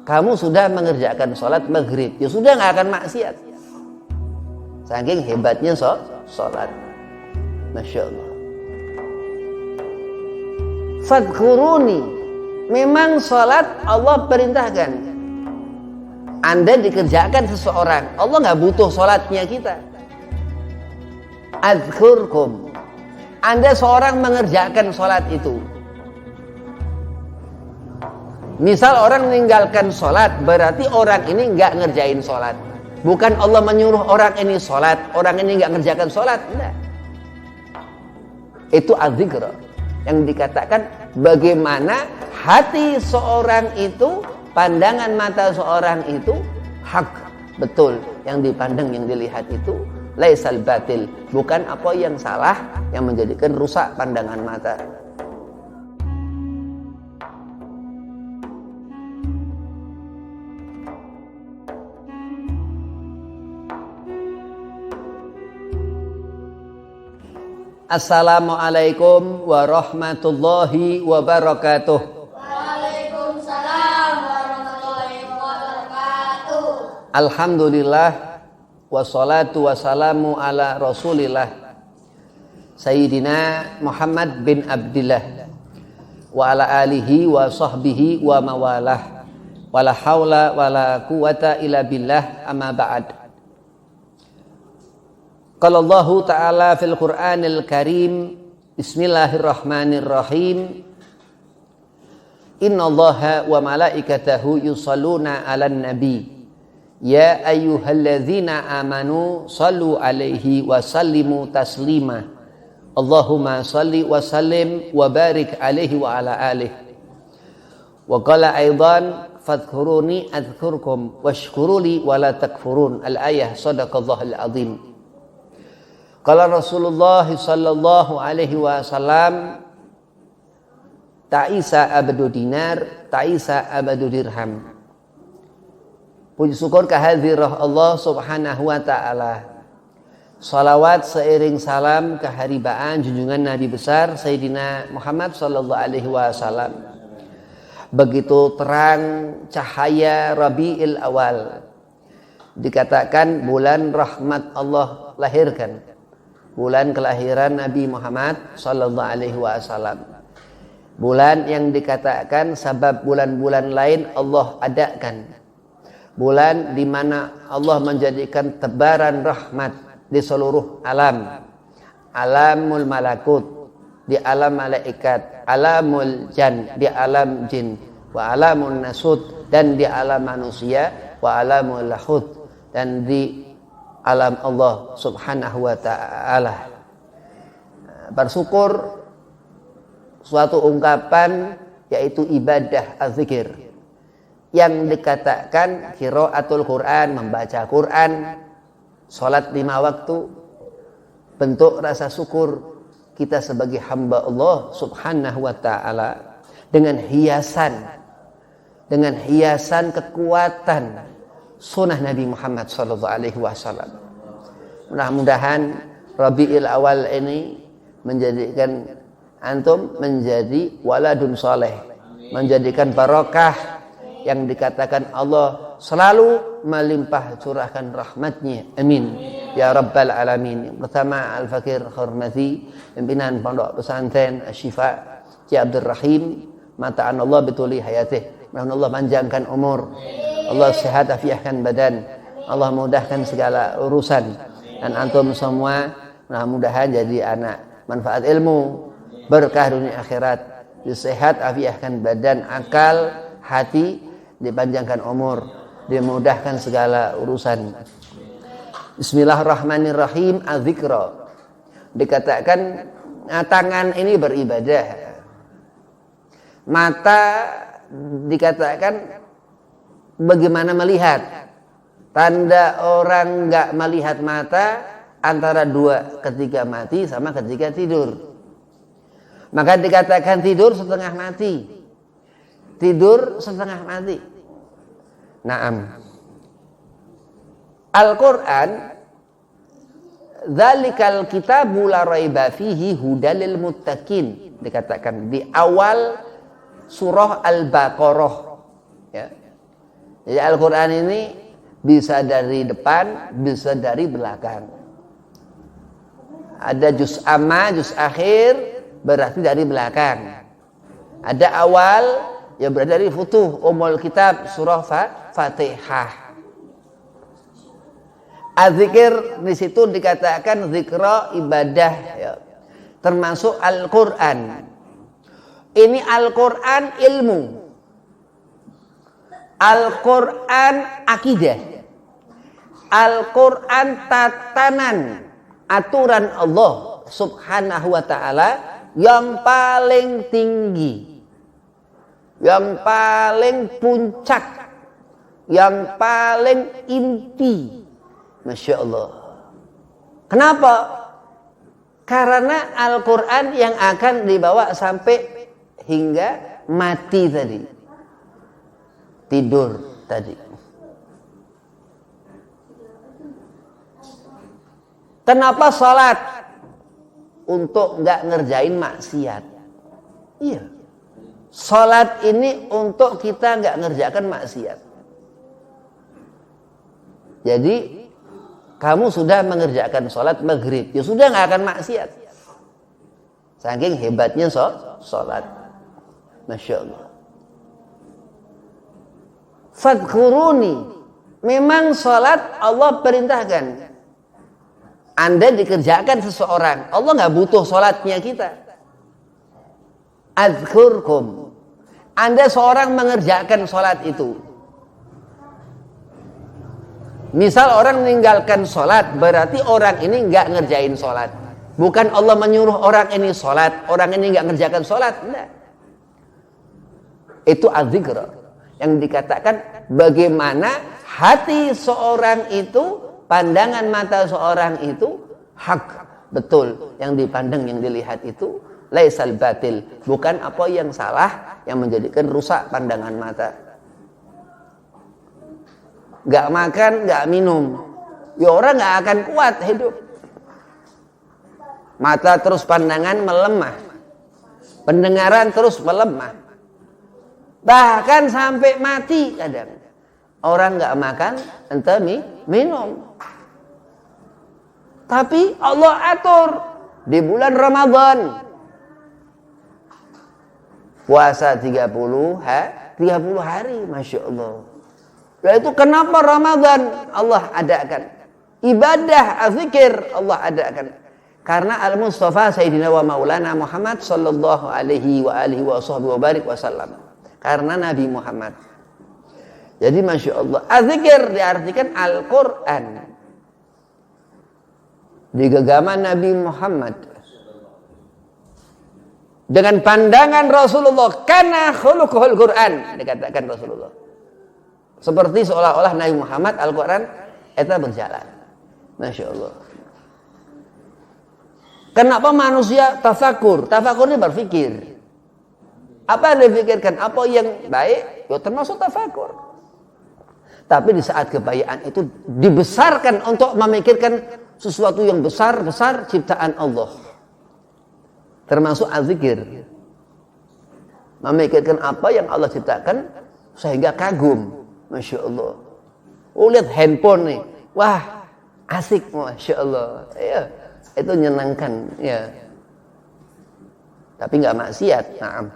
kamu sudah mengerjakan sholat maghrib, ya sudah nggak akan maksiat. Saking hebatnya sholat. Masya Allah. Fadhkuruni, memang sholat Allah perintahkan. Anda dikerjakan seseorang, Allah nggak butuh sholatnya kita. Adzkurkum, Anda seorang mengerjakan sholat itu. Misal orang meninggalkan sholat, berarti orang ini nggak ngerjain sholat. Bukan Allah menyuruh orang ini sholat, orang ini nggak ngerjakan sholat. Enggak. Itu adzikra. Yang dikatakan bagaimana hati seorang itu, pandangan mata seorang itu hak, betul. Yang dipandang, yang dilihat itu laisal batil, bukan apa yang salah yang menjadikan rusak pandangan mata. Assalamualaikum warahmatullahi wabarakatuh. Waalaikumsalam warahmatullahi wabarakatuh. Alhamdulillah wassalatu wassalamu ala Rasulillah Sayyidina Muhammad bin Abdillah wa ala alihi wa sahbihi wa mawalah wala haula wala quwata illa billah amma ba'd. Qala Allah Ta'ala fil Qur'anil Karim, Bismillahirrahmanirrahim. Innallaha wa malaikatahu yusalluna 'alan nabi. Ya ayyuhalladzina amanu sallu 'alaihi wa sallimu taslima. Allahumma salli wa sallim wa barik 'alaihi wa ala alihi. Wa qala aidan fadhkuruni adzkurkum washkuruli wa la takfurun. Al-ayah, sadaqallahul azim. Qala Rasulullah sallallahu alaihi wasallam, ta'isa abdu dinar, ta'isa abdu dirham. Puji syukur kehadirat Allah subhanahu wa ta'ala. Salawat seiring salam keharibaan junjungan Nabi besar Sayyidina Muhammad sallallahu alaihi wasallam. Begitu terang cahaya Rabiul Awal, dikatakan bulan rahmat Allah lahirkan, bulan kelahiran Nabi Muhammad sallallahu alaihi wasallam. Bulan yang dikatakan sebab bulan-bulan lain Allah adakan. Bulan di mana Allah menjadikan tebaran rahmat di seluruh alam. Alamul malakut, di alam malaikat, alamul jan, di alam jin, wa alamul nasut, dan di alam manusia, wa alamul lahut, dan di alam Allah subhanahu wa ta'ala. Bersyukur suatu ungkapan, yaitu ibadah az-zikir, yang dikatakan qiraatul Quran, membaca Quran, salat 5 waktu, bentuk rasa syukur kita sebagai hamba Allah subhanahu wa ta'ala, dengan hiasan kekuatan sunnah Nabi Muhammad sallallahu alaihi wasallam. Mudah-mudahan Rabiul Awal ini menjadikan antum menjadi waladun soleh, menjadikan barokah, yang dikatakan Allah selalu melimpah curahkan rahmatnya. Amin ya rabbal alamin. Yang pertama Al-Fakir Khormati, pimpinan Pondok Pesantren Asy-Syifa Ki Abdul Rahim, mata'an Allah bituli hayatih. Mudah-mudahan Allah panjangkan umur, Allah sehat afiahkan badan, Allah mudahkan segala urusan, dan antum semua mudah-mudahan jadi anak manfaat ilmu, berkah dunia akhirat, sehat afiahkan badan, akal, hati, dipanjangkan umur, dimudahkan segala urusan. Bismillahirrahmanirrahim. Az-zikra, dikatakan tangan ini beribadah, mata dikatakan bagaimana melihat. Tanda orang nggak melihat mata antara dua, ketika mati sama ketika tidur. Maka dikatakan tidur setengah mati. Tidur setengah mati. Naam. Al-Quran, dzalikal kitabu la raiba fihi hudalil muttaqin, dikatakan di awal surah Al-Baqarah, ya. Jadi Al-Quran ini bisa dari depan, bisa dari belakang. Ada juz amma, juz akhir, berarti dari belakang. Ada awal, ya berarti dari futuh, umul kitab, surah Fatihah. Az-zikir di situ dikatakan zikra ibadah, ya. Termasuk Al-Quran. Ini Al-Quran ilmu, Al-Quran akidah, Al-Quran tatanan, aturan Allah subhanahu wa ta'ala yang paling tinggi, yang paling puncak, yang paling inti. Masya Allah. Kenapa? Karena Al-Quran yang akan dibawa sampai hingga mati tadi, tidur tadi. Kenapa sholat? Untuk nggak ngerjain maksiat. Iya. Sholat ini untuk kita nggak ngerjakan maksiat. Jadi kamu sudah mengerjakan sholat maghrib, ya sudah nggak akan maksiat. Saking hebatnya sholat. Masya Allah. Fadkuruni. Memang sholat Allah perintahkan. Anda dikerjakan seseorang. Allah nggak butuh sholatnya kita. Adzkurkum. Anda seorang mengerjakan sholat itu. Misal orang meninggalkan sholat, berarti orang ini nggak ngerjain sholat. Bukan Allah menyuruh orang ini sholat, orang ini nggak ngerjakan sholat. Enggak. Itu az-zikr. Yang dikatakan bagaimana hati seorang itu, pandangan mata seorang itu hak, betul. Yang dipandang, yang dilihat itu laisal batil. Bukan apa yang salah, yang menjadikan rusak pandangan mata. Gak makan, gak minum, ya orang gak akan kuat hidup. Mata terus pandangan melemah, pendengaran terus melemah, bahkan sampai mati kadang. Orang gak makan, entah minum. Tapi Allah atur di bulan Ramadan puasa 30 hari, Masya Allah. Lalu itu kenapa Ramadan Allah adakan? Ibadah zikir Allah adakan. Karena Al-Mustafa Sayyidina wa Maulana Muhammad sallallahu alaihi wa alihi wa sahbihi wa barik wasallam. Karena Nabi Muhammad. Jadi Masya Allah, zikir diartikan Al-Quran. Di genggaman Nabi Muhammad. Dengan pandangan Rasulullah, kana khuluquhul Quran, dikatakan Rasulullah. Seperti seolah-olah Nabi Muhammad Al-Quran itu berjalan. Masya Allah. Kenapa manusia tafakur? Tafakur ini berpikir. Apa yang dipikirkan? Apa yang baik? Ya termasuk tafakur. Tapi di saat kebayaan itu dibesarkan untuk memikirkan sesuatu yang besar-besar ciptaan Allah. Termasuk az-zikir. Memikirkan apa yang Allah ciptakan sehingga kagum. Masya Allah. Oh, lihat handphone nih. Wah, asik. Masya Allah. Ya, itu menyenangkan. Ya. Tapi nggak maksiat. Nah,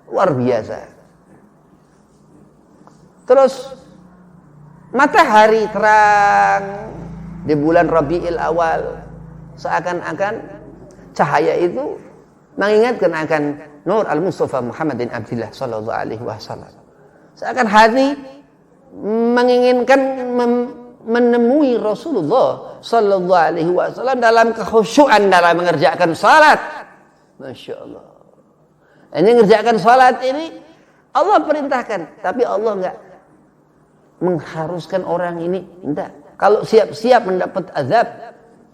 luar biasa. Terus matahari terang di bulan Rabiul Awal, seakan-akan cahaya itu mengingatkan akan Nur Al-Mustafa Muhammad bin Abdullah sallallahu alaihi wasallam. Seakan hati menginginkan menemui Rasulullah sallallahu alaihi wasallam dalam kekhusyuan dalam mengerjakan salat. Masya Allah. Ini mengerjakan salat ini Allah perintahkan, tapi Allah enggak mengharuskan orang ini. Enggak. Kalau siap-siap mendapat azab,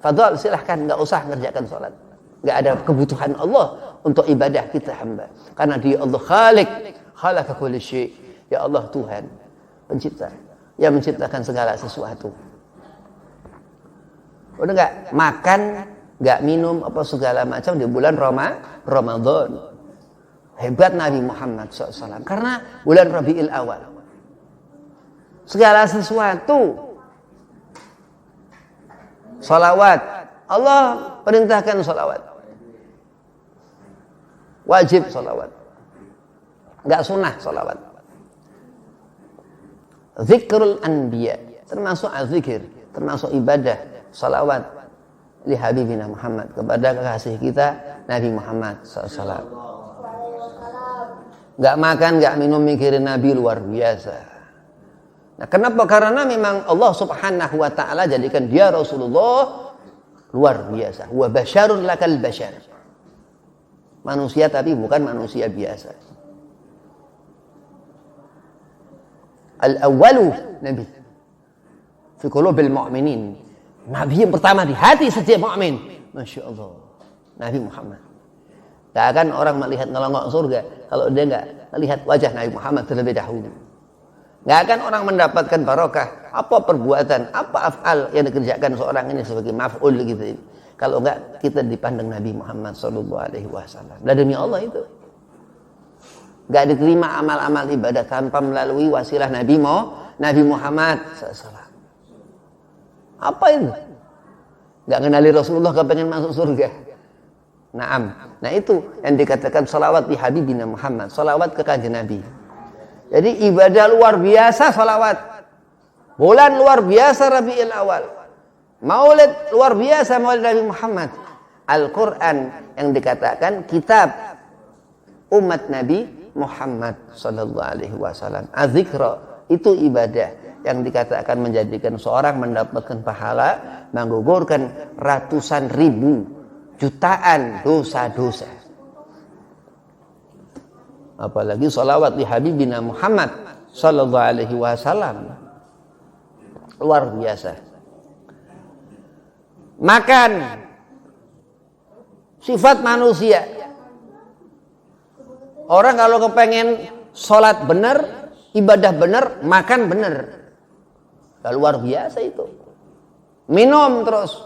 fadhal silahkan, enggak usah mengerjakan salat. Enggak ada kebutuhan Allah untuk ibadah kita hamba. Karena Dia Allah Khaliq, khalaqa kulli syai'. Ya Allah Tuhan, pencipta yang menciptakan segala sesuatu. Udah enggak makan, enggak minum apa segala macam di bulan Ramadan. Hebat Nabi Muhammad SAW karena bulan Rabiul Awal. segala sesuatu. Salawat, Allah perintahkan salawat. Wajib salawat. Enggak sunnah salawat. Zikrul anbiya, termasuk azikir, termasuk ibadah, salawat li habibina Muhammad, kepada kekasih kita Nabi Muhammad SAW. Enggak makan, enggak minum mikirin Nabi, luar biasa. Nah, kenapa? Karena memang Allah Subhanahu wa taala jadikan dia Rasulullah luar biasa. Wa basyarun lakal basyar. Manusia tapi bukan manusia biasa. Al-awwalu Nabi fi qulubil mu'minin. Nabi yang pertama di hati setiap mukmin. Masya Allah. Nabi Muhammad. Gak akan orang melihat ngelongok surga kalau dia gak melihat wajah Nabi Muhammad terlebih dahulu. Gak akan orang mendapatkan barokah. Apa perbuatan, apa af'al yang dikerjakan seorang ini sebagai maf'ul gitu. Kalau enggak kita dipandang Nabi Muhammad SAW. Dan demi Allah itu. Gak diterima amal-amal ibadah tanpa melalui wasilah Nabi Muhammad SAW. Apa itu? Gak kenali Rasulullah kepengen masuk surga. Naam. Nah itu yang dikatakan salawat di habibina Muhammad. Salawat ke kanjeng Nabi. Jadi ibadah luar biasa salawat. Bulan luar biasa Rabiul Awal. Maulid luar biasa Maulid Nabi Muhammad. Al-Quran yang dikatakan kitab umat Nabi Muhammad sallallahu alaihi wasallam. Az-zikra itu ibadah yang dikatakan menjadikan seorang mendapatkan pahala, menggugurkan ratusan ribu, jutaan dosa-dosa. Apalagi salawat di habibina Muhammad sallallahu alaihi wasallam. Luar biasa. Makan sifat manusia. Orang kalau kepengen sholat benar, ibadah benar, makan benar. Luar biasa itu. Minum terus.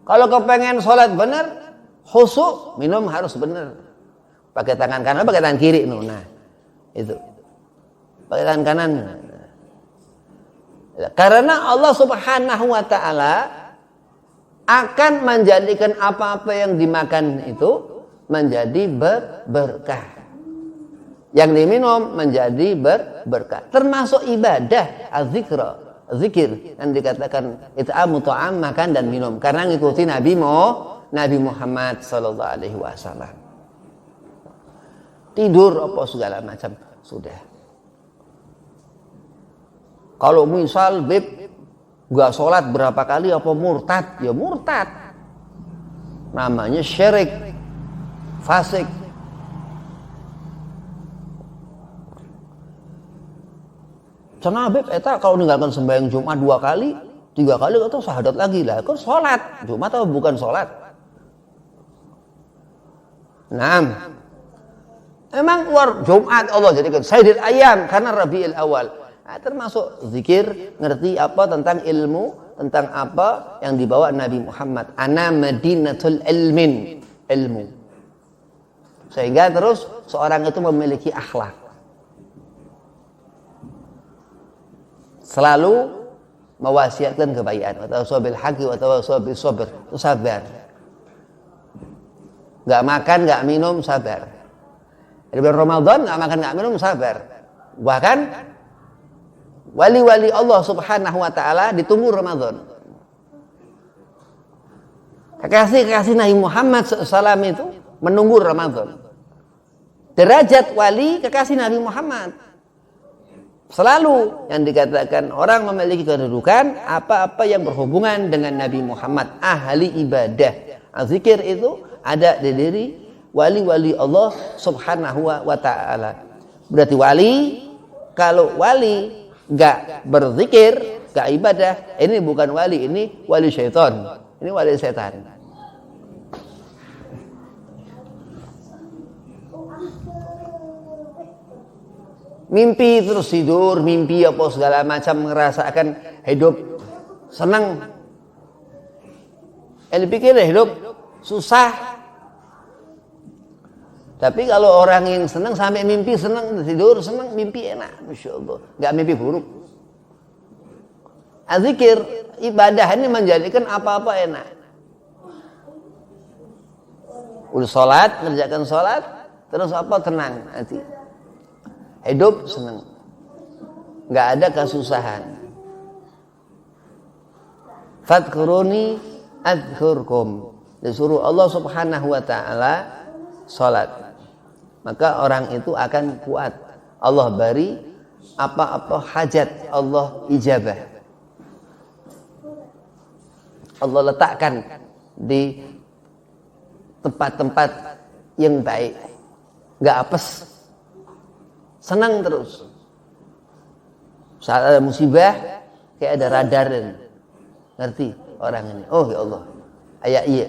Kalau kepengen sholat benar, khusyuk, minum harus benar. Pakai tangan kanan, pakai tangan kiri. Nah, itu. Pakai tangan kanan. Karena Allah Subhanahu wa ta'ala akan menjadikan apa-apa yang dimakan itu menjadi berkah. Yang diminum menjadi berkah. Termasuk ibadah az-zikra, zikir yang dikatakan it'amu ta'am, makan dan minum, karena ngikuti Nabi Muhammad sallallahu alaihi wasallam. Tidur apa segala macam sudah. Kalau misal beb gak sholat berapa kali apa murtad, ya murtad. Namanya syirik, fasik. Cenah beb eta kalau meninggalkan sembahyang Jumat 2 kali, 3 kali atau syahadat lagi lah. Kan sholat. Jumat atau bukan sholat? Nah, emang luar Jumat Allah jadikan sayyidil ayam karena Rabiul Awal. Nah, termasuk zikir, ngerti apa tentang ilmu, tentang apa yang dibawa Nabi Muhammad. Ana madinatul ilmin, ilmu. Sehingga terus seorang itu memiliki akhlak. Selalu mewasiatkan kebaikan. Watawassaw bil haqqi watawassaw bis sabr. Itu sabar. Enggak makan, enggak minum, sabar. Di bulan Ramadan enggak makan, enggak minum, sabar. Bahkan wali-wali Allah Subhanahu wa taala ditunggu Ramadan. Kekasih-kekasih Nabi Muhammad SAW itu menunggu Ramadan. Derajat wali kekasih Nabi Muhammad. Selalu yang dikatakan orang memiliki kedudukan apa-apa yang berhubungan dengan Nabi Muhammad, ahli ibadah. Zikir itu ada di diri wali-wali Allah Subhanahu wa ta'ala. Berarti wali, kalau wali gak berzikir, gak ibadah, ini bukan wali, ini wali syaitan. Ini wali setan. Mimpi terus tidur, mimpi apa segala macam, merasakan hidup senang. Pikir hidup susah. Tapi kalau orang yang senang sampai mimpi senang, tidur senang, mimpi enak, Masya Allah. Gak mimpi buruk. Zikir, ibadah ini menjadikan apa-apa enak. Udah sholat, ngerjakan sholat, terus apa tenang hati. Hidup senang. Nggak ada kesusahan. Fadkuruni adzkurkum. Disuruh Allah Subhanahu wa taala sholat. Maka orang itu akan kuat. Allah beri apa-apa hajat, Allah ijabah. Allah letakkan di tempat-tempat yang baik, nggak apes, senang terus. Saat ada musibah, kayak ada radar, ngerti orang ini. Oh ya Allah, iya,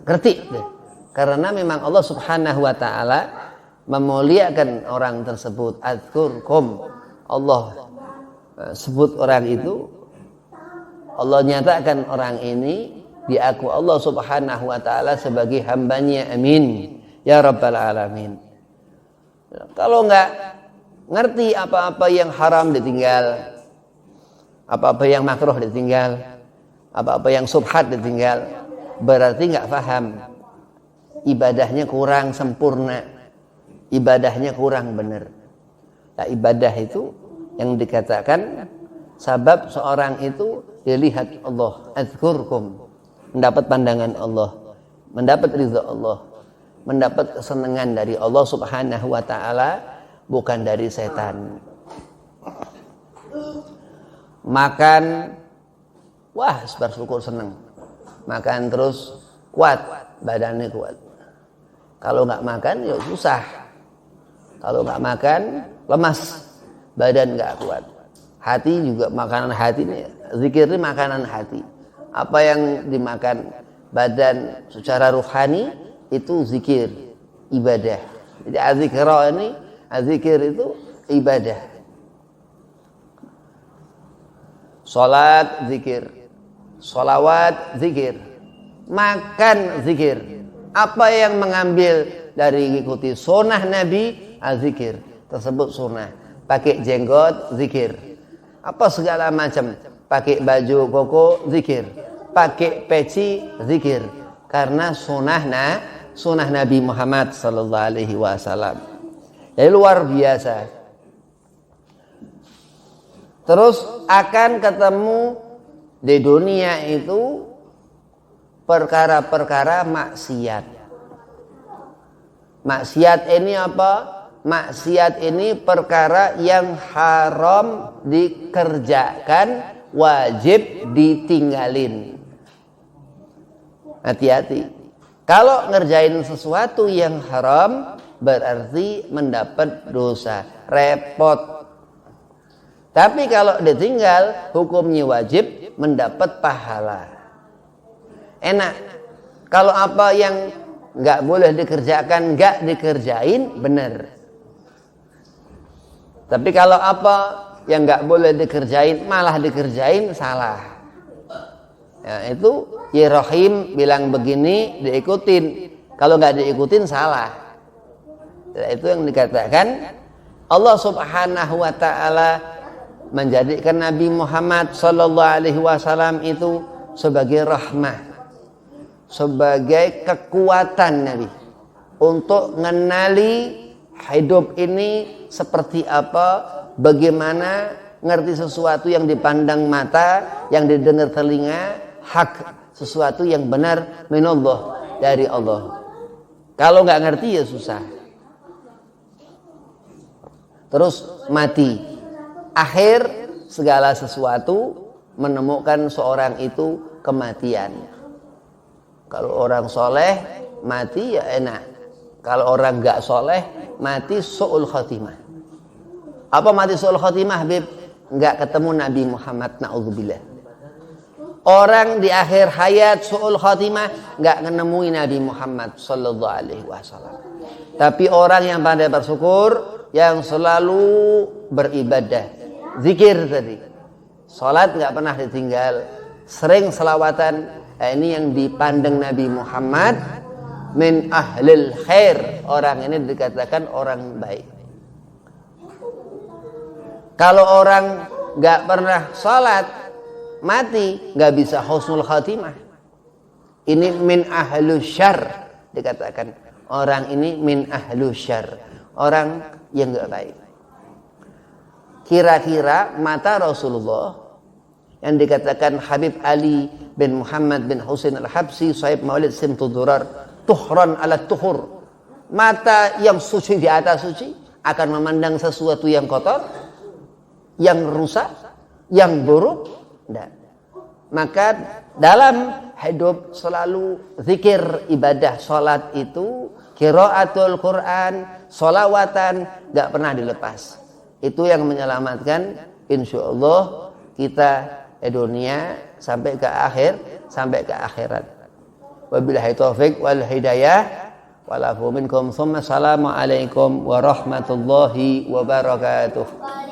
ngerti deh. Karena memang Allah Subhanahu wa taala memuliakan orang tersebut. Adzkurkum, Allah sebut orang itu, Allah nyatakan orang ini diaku Allah Subhanahu wa taala sebagai hambanya. Amin ya rabbal alamin. Kalau enggak ngerti apa-apa yang haram ditinggal, apa-apa yang makruh ditinggal, apa-apa yang subhat ditinggal, berarti enggak paham. Ibadahnya kurang sempurna, ibadahnya kurang benar. Nah, ibadah itu yang dikatakan sabab seorang itu dilihat Allah. Adzkurkum, mendapat pandangan Allah, mendapat ridha Allah, mendapat kesenangan dari Allah Subhanahu wa taala, bukan dari setan. Makan, wah bersyukur senang. Makan terus kuat, badannya kuat. Kalau nggak makan ya susah. Kalau nggak makan lemas, badan nggak kuat. Hati juga makanan hati ini, zikir ini makanan hati. Apa yang dimakan badan secara ruhani itu zikir, ibadah. Jadi zikir itu ibadah. Salat zikir, sholawat zikir, makan zikir. Apa yang mengambil dari ikuti sunnah Nabi, zikir tersebut sunnah. Pakai jenggot zikir, apa segala macam, pakai baju koko zikir, pakai peci zikir, karena sunnah Nabi Muhammad sallallahu alaihi wasallam. Jadi luar biasa. Terus akan ketemu di dunia itu perkara-perkara maksiat. Maksiat ini apa? Maksiat ini perkara yang haram dikerjakan, wajib ditinggalin. Hati-hati. Kalau ngerjain sesuatu yang haram, berarti mendapat dosa, repot. Tapi kalau ditinggal, hukumnya wajib, mendapat pahala. Enak. Kalau apa yang nggak boleh dikerjakan, nggak dikerjain, benar. Tapi kalau apa yang nggak boleh dikerjain, malah dikerjain, salah. Ya, itu ya Rahim bilang begini, diikutin. Kalau nggak diikutin, salah. Ya, itu yang dikatakan Allah Subhanahu wa taala menjadikan Nabi Muhammad sallallahu alaihi wasallam itu sebagai rahmah, sebagai kekuatan Nabi untuk mengenali hidup ini seperti apa, bagaimana ngerti sesuatu yang dipandang mata, yang didengar telinga, hak, sesuatu yang benar minallah, dari Allah. Kalau nggak ngerti ya susah. Terus mati. Akhir segala sesuatu menemukan seorang itu kematian. Kalau orang soleh mati ya enak. Kalau orang gak soleh mati su'ul khotimah. Apa mati su'ul khotimah, Bib? Gak ketemu Nabi Muhammad, na'udzubillah. Orang di akhir hayat su'ul khotimah gak menemui Nabi Muhammad sallallahu alaihi wasallam. Tapi orang yang pandai bersyukur, yang selalu beribadah, zikir tadi, salat gak pernah ditinggal, sering selawatan. Ini yang dipandang Nabi Muhammad min ahlil khair. Orang ini dikatakan orang baik. Kalau orang gak pernah salat, mati nggak bisa husnul khatimah. Ini min ahlus syarr, dikatakan orang ini min ahlus syarr, orang yang nggak baik. Kira-kira mata Rasulullah yang dikatakan Habib Ali bin Muhammad bin Husain al-Habsi sahib Maulid Simtud Durar, tuhran ala tuhur, mata yang suci di atas suci akan memandang sesuatu yang kotor, yang rusak, yang buruk. Tidak. Maka dalam hidup selalu zikir, ibadah, sholat itu, qiraatul Quran, sholawatan, gak pernah dilepas. Itu yang menyelamatkan insyaallah kita dunia sampai ke akhir, sampai ke akhirat. Wabillahi taufik wal hidayah. Walafu minkum. Assalamualaikum warahmatullahi wabarakatuh.